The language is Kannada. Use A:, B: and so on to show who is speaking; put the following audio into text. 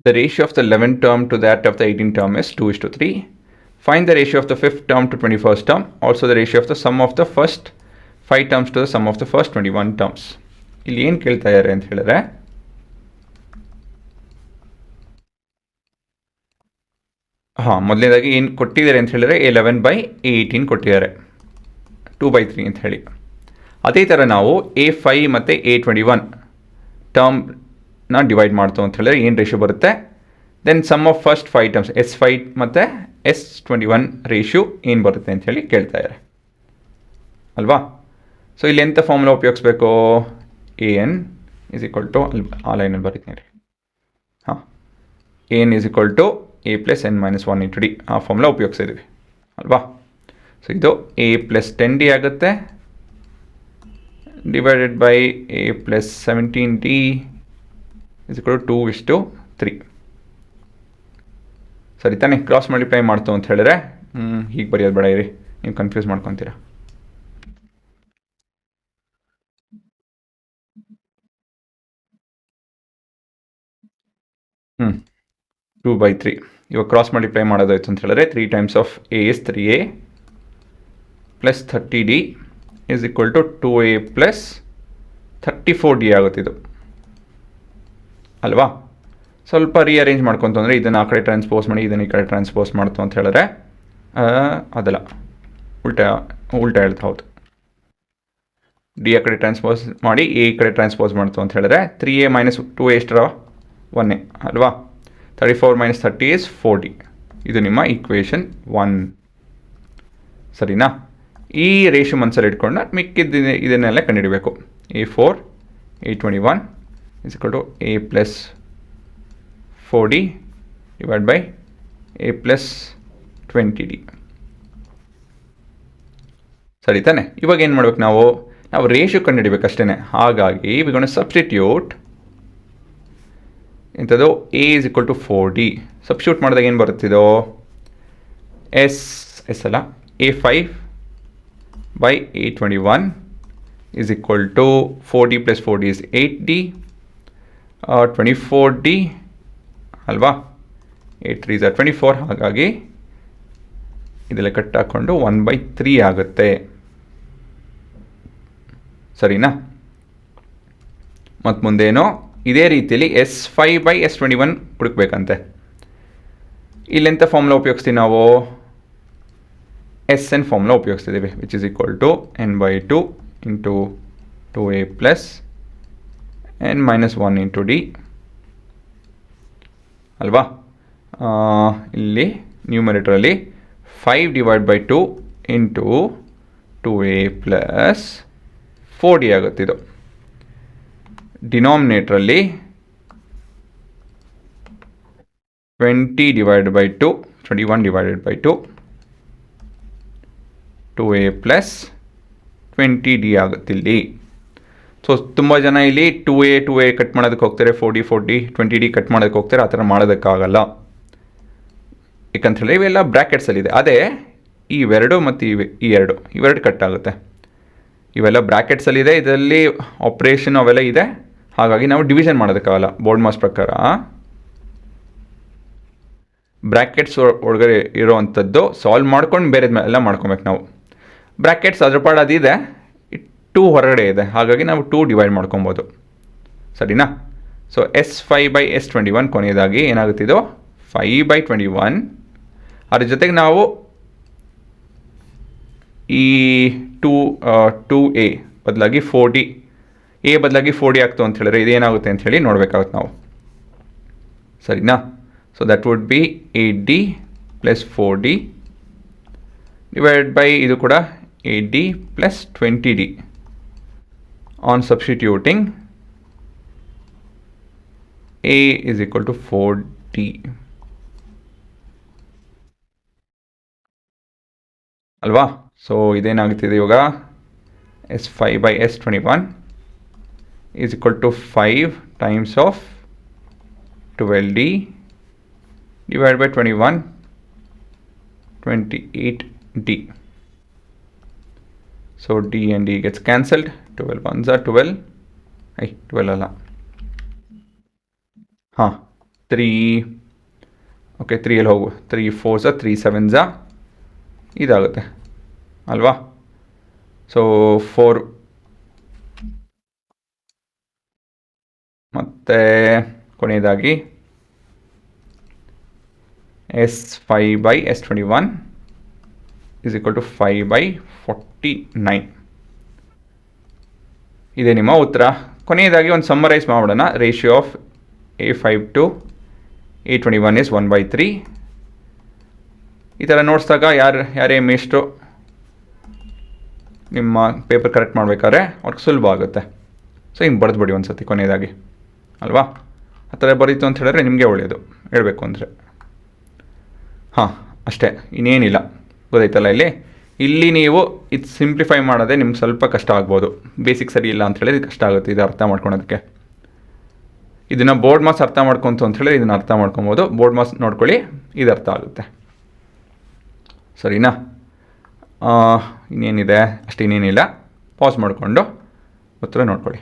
A: The ratio of the 11th term to that of the 18th term is 2:3. Find the ratio of the 5th term to 21st term. Also the ratio of the sum of the first 5 terms to the sum of the first 21 terms. ಇಲ್ಲಿ ಏನು ಕೇಳ್ತಾ ಇದ್ದಾರೆ ಅಂತ ಹೇಳಿದ್ರೆ ಮೊದಲನೇದಾಗಿ ಏನು ಕೊಟ್ಟಿದ್ದಾರೆ ಅಂತ ಹೇಳಿದ್ರೆ 11/18 ಕೊಟ್ಟಿದ್ದಾರೆ 2/3 ಅಂತ ಹೇಳಿ. ಅದೇ ಥರ ನಾವು A5 ಮತ್ತು A21 ಟರ್ಮ್ನ ಡಿವೈಡ್ ಮಾಡ್ತು ಅಂತ ಹೇಳಿದ್ರೆ ಏನು ರೇಷಿಯೋ ಬರುತ್ತೆ. Then sum of first 5 terms S5 ಮತ್ತು S21 ರೇಷಿಯೋ ಏನು ಬರುತ್ತೆ ಅಂತ ಹೇಳಿ ಕೇಳ್ತಾ ಇದ್ದಾರೆ ಅಲ್ವಾ. ಸೊ ಇಲ್ಲಿ ಎಂಥ ಫಾರ್ಮುಲಾ ಉಪಯೋಗಿಸ್ಬೇಕು. AN ಇಸ್ ಈಕ್ವಲ್ ಟು ಆ ಲೈನಲ್ಲಿ ಬರೀತೀನಿ. AN is equal to A plus N - 1 × D ಆ ಫಾರ್ಮುಲಾ ಉಪಯೋಗಿಸಿದ್ವಿ ಅಲ್ವಾ. ಸೊ ಇದು A ಪ್ಲಸ್ 10D ಆಗುತ್ತೆ divided by A plus 17D is equal to 2:3. ಸರಿ ತಾನೇ. ಕ್ರಾಸ್ ಮಲ್ಟಿಪ್ಲೈ ಮಾಡ್ತು ಅಂತ ಹೇಳಿದ್ರೆ ಹೀಗೆ ಬರೆಯೋದು ಬೇಡ ಇರಿ, ನೀವು ಕನ್ಫ್ಯೂಸ್ ಮಾಡ್ಕೊತೀರಾ. ಹ್ಞೂ 2/3 ಇವಾಗ ಕ್ರಾಸ್ ಮಲ್ಟಿಪ್ಲೈ ಮಾಡೋದಾಯ್ತು ಅಂತ ಹೇಳಿದ್ರೆ 3 times of A is 3A plus 30D is equal to 2A plus 34D ಆಗುತ್ತಿದ್ದು ಅಲ್ವಾ. ಸ್ವಲ್ಪ ರೀಅರೇಂಜ್ ಮಾಡ್ಕೊತಂದರೆ ಇದನ್ನು ಆ ಕಡೆ ಟ್ರಾನ್ಸ್ಪೋಸ್ ಮಾಡಿ ಇದನ್ನು ಈ ಕಡೆ ಟ್ರಾನ್ಸ್ಪೋಸ್ ಮಾಡ್ತು ಅಂತ ಹೇಳಿದ್ರೆ ಅದಲ್ಲ ಉಲ್ಟಾ ಹೇಳ್ತಾ ಹೌದು. ಡಿ ಆ ಕಡೆ ಟ್ರಾನ್ಸ್ಪೋಸ್ ಮಾಡಿ ಎ ಈ ಕಡೆ ಟ್ರಾನ್ಸ್ಪೋಸ್ ಮಾಡ್ತು ಅಂತ ಹೇಳಿದ್ರೆ 3A - 2A ಎಷ್ಟರ 1A ಅಲ್ವಾ. 34 - 30 ಇಸ್ 40. ಇದು ನಿಮ್ಮ ಈಕ್ವೇಷನ್ 1 ಸರಿನಾ. ಈ ರೇಷಿಯೋ ಮನಸ್ಸಲ್ಲಿ ಇಟ್ಕೊಂಡು ಮಿಕ್ಕಿದ್ದು ಇದನ್ನೆಲ್ಲ ಕಂಡುಹಿಡಬೇಕು. A4 A21 is equal to A plus 4D divide by A plus 20D ಸರಿ ತಾನೆ. ಇವಾಗ ಏನು ಮಾಡ್ಬೇಕು ನಾವು ರೇಷಿಯೋ ಕಂಡುಹಿಡಬೇಕು ಅಷ್ಟೇ. ಹಾಗಾಗಿ ವಿ ಗೋಣ ಸಬ್ಸ್ಟಿಟ್ಯೂಟ್ ಇಂಥದ್ದು A is equal to 4D substitute ಮಾಡಿದಾಗ ಏನು ಬರುತ್ತಿದೋ ಎಸ್ ಅಲ್ಲ A5 by A21 is equal to 4D plus 4D is 8D 24D ಅಲ್ವಾ. 8 3 is 24. ಹಾಗಾಗಿ ಇದೆಲ್ಲ ಕಟ್ ಹಾಕ್ಕೊಂಡು 1/3 ಆಗುತ್ತೆ ಸರಿನಾ. ಮತ್ತು ಮುಂದೇನೋ ಇದೇ ರೀತಿಯಲ್ಲಿ S5 ಬೈ S21 ಹುಡುಕ್ಬೇಕಂತೆ. ಇಲ್ಲೆಂಥ ಫಾರ್ಮುಲಾ ಉಪಯೋಗಿಸ್ತೀವಿ ನಾವು SN ಫಾರ್ಮುಲಾ ಉಪಯೋಗಿಸ್ತಿದ್ದೀವಿ which is equal to N/2 into 2A plus N - 1 into D ಅಲ್ವಾ. ಇಲ್ಲಿ ನ್ಯೂಮರೇಟರಲ್ಲಿ 5 divide by 2 into 2A plus 4D ಆಗುತ್ತಿದ್ದು. ಡಿನಾಮಿನೇಟ್ರಲ್ಲಿ 20 divide by 2 21 divided by 2 2A plus 20D ಆಗುತ್ತಿಲ್ಲಿ. ಸೊ ತುಂಬ ಜನ ಇಲ್ಲಿ 2A ಕಟ್ ಮಾಡೋದಕ್ಕೆ ಹೋಗ್ತಾರೆ, 4D 20D ಕಟ್ ಮಾಡೋದಕ್ಕೆ ಹೋಗ್ತಾರೆ. ಆ ಥರ ಮಾಡೋದಕ್ಕಾಗಲ್ಲ ಯಾಕಂತ ಹೇಳಿ ಇವೆಲ್ಲ ಬ್ರ್ಯಾಕೆಟ್ಸಲ್ಲಿದೆ. ಅದೇ ಇವೆರಡು ಮತ್ತು ಇವೆರಡು ಕಟ್ ಆಗುತ್ತೆ. ಇವೆಲ್ಲ ಬ್ರ್ಯಾಕೆಟ್ಸಲ್ಲಿದೆ, ಇದರಲ್ಲಿ ಆಪ್ರೇಷನ್ ಅವೆಲ್ಲ ಇದೆ. ಹಾಗಾಗಿ ನಾವು ಡಿವಿಷನ್ ಮಾಡೋದಕ್ಕಾಗಲ್ಲ. ಬೋರ್ಡ್ ಮಾಸ್ ಪ್ರಕಾರ ಬ್ರ್ಯಾಕೆಟ್ಸ್ ಒಳಗಡೆ ಇರೋವಂಥದ್ದು ಸಾಲ್ವ್ ಮಾಡ್ಕೊಂಡು ಬೇರೆ ಎಲ್ಲ ಮಾಡ್ಕೊಬೇಕು ನಾವು. ಬ್ರ್ಯಾಕೆಟ್ಸ್ ಅದ್ರ ಪಾಡು ಅದಿದೆ, 2 ಹೊರಗಡೆ ಇದೆ. ಹಾಗಾಗಿ ನಾವು 2 ಡಿವೈಡ್ ಮಾಡ್ಕೊಬೋದು ಸರಿನಾ. ಸೊ S5 ಬೈ S21 ಕೊನೆಯದಾಗಿ ಏನಾಗುತ್ತಿದೋ 5/21. ಅದ್ರ ಜೊತೆಗೆ ನಾವು ಈ 2A ಬದಲಾಗಿ 4D A ಬದಲಾಗಿ 4D ಆಗ್ತು ಅಂತ ಹೇಳಿದ್ರೆ ಇದೇನಾಗುತ್ತೆ ಅಂತ ಹೇಳಿ ನೋಡಬೇಕಾಗುತ್ತೆ ನಾವು ಸರಿನಾ. So that would be 8D plus 4D divide by ಇದು ಕೂಡ 8D plus 20D. On substituting A is equal to 4D ಅಲ್ವಾ. ಸೊ ಇದೇನಾಗುತ್ತಿದೆ ಇವಾಗ S5 by S21 is equal to 5 times of 12D divided by 21 28D. So D and D gets cancelled. 12 ones are 12. 12 ಅಲ್ಲ 3 ಓಕೆ 3 ಹೋಗು 3 4 3 7 ಇದಾಗುತ್ತೆ ಅಲ್ವಾ. ಸೊ 4 ಮತ್ತು ಕೊನೆಯದಾಗಿ S5/S21 is equal to 5/49. ಇದೇ ನಿಮ್ಮ ಉತ್ತರ. ಕೊನೆಯದಾಗಿ ಒಂದು ಸಮ್ಮರೈಸ್ ಮಾಡೋಣ. Ratio of A5 to A21 is 1/3. ಈ ಥರ ನೋಡಿಸಿದಾಗ ಯಾರೇ ಮೇಷ್ಟ್ರು ನಿಮ್ಮ ಪೇಪರ್ ಕರೆಕ್ಟ್ ಮಾಡಬೇಕಾದ್ರೆ ಅವ್ರಿಗೆ ಸುಲಭ ಆಗುತ್ತೆ. ಸೊ ಹಿಂಗೆ ಬರೆದ್ಬಿಡಿ ಒಂದು ಸತಿ ಕೊನೆಯದಾಗಿ ಅಲ್ವಾ. ಆ ಥರ ಬರೀತು ಅಂತ ಹೇಳಿದ್ರೆ ನಿಮಗೆ ಒಳ್ಳೆಯದು ಹೇಳಬೇಕು ಅಂದರೆ. ಹಾಂ ಅಷ್ಟೇ, ಇನ್ನೇನಿಲ್ಲ. ಗೊತ್ತಾಯ್ತಲ್ಲ. ಇಲ್ಲಿ ನೀವು ಇದು ಸಿಂಪ್ಲಿಫೈ ಮಾಡೋದೇ ನಿಮ್ಗೆ ಸ್ವಲ್ಪ ಕಷ್ಟ ಆಗ್ಬೋದು. ಬೇಸಿಕ್ ಸರಿ ಇಲ್ಲ ಅಂತ ಹೇಳಿದ್ರೆ ಕಷ್ಟ ಆಗುತ್ತೆ ಇದು ಅರ್ಥ ಮಾಡ್ಕೊಳೋದಕ್ಕೆ. ಇದನ್ನು ಬೋರ್ಡ್ ಮಾರ್ಕ್ಸ್ ಅರ್ಥ ಮಾಡ್ಕೊತು ಅಂತ ಹೇಳಿದ್ರೆ ಇದನ್ನು ಅರ್ಥ ಮಾಡ್ಕೊಬೋದು. ಬೋರ್ಡ್ ಮಾರ್ಕ್ಸ್ ನೋಡ್ಕೊಳ್ಳಿ, ಇದು ಅರ್ಥ ಆಗುತ್ತೆ. ಸರಿನಾ? ಇನ್ನೇನಿದೆ, ಅಷ್ಟೇನೇನಿಲ್ಲ. ಪಾಸ್ ಮಾಡಿಕೊಂಡು ಉತ್ತರ ನೋಡ್ಕೊಳ್ಳಿ.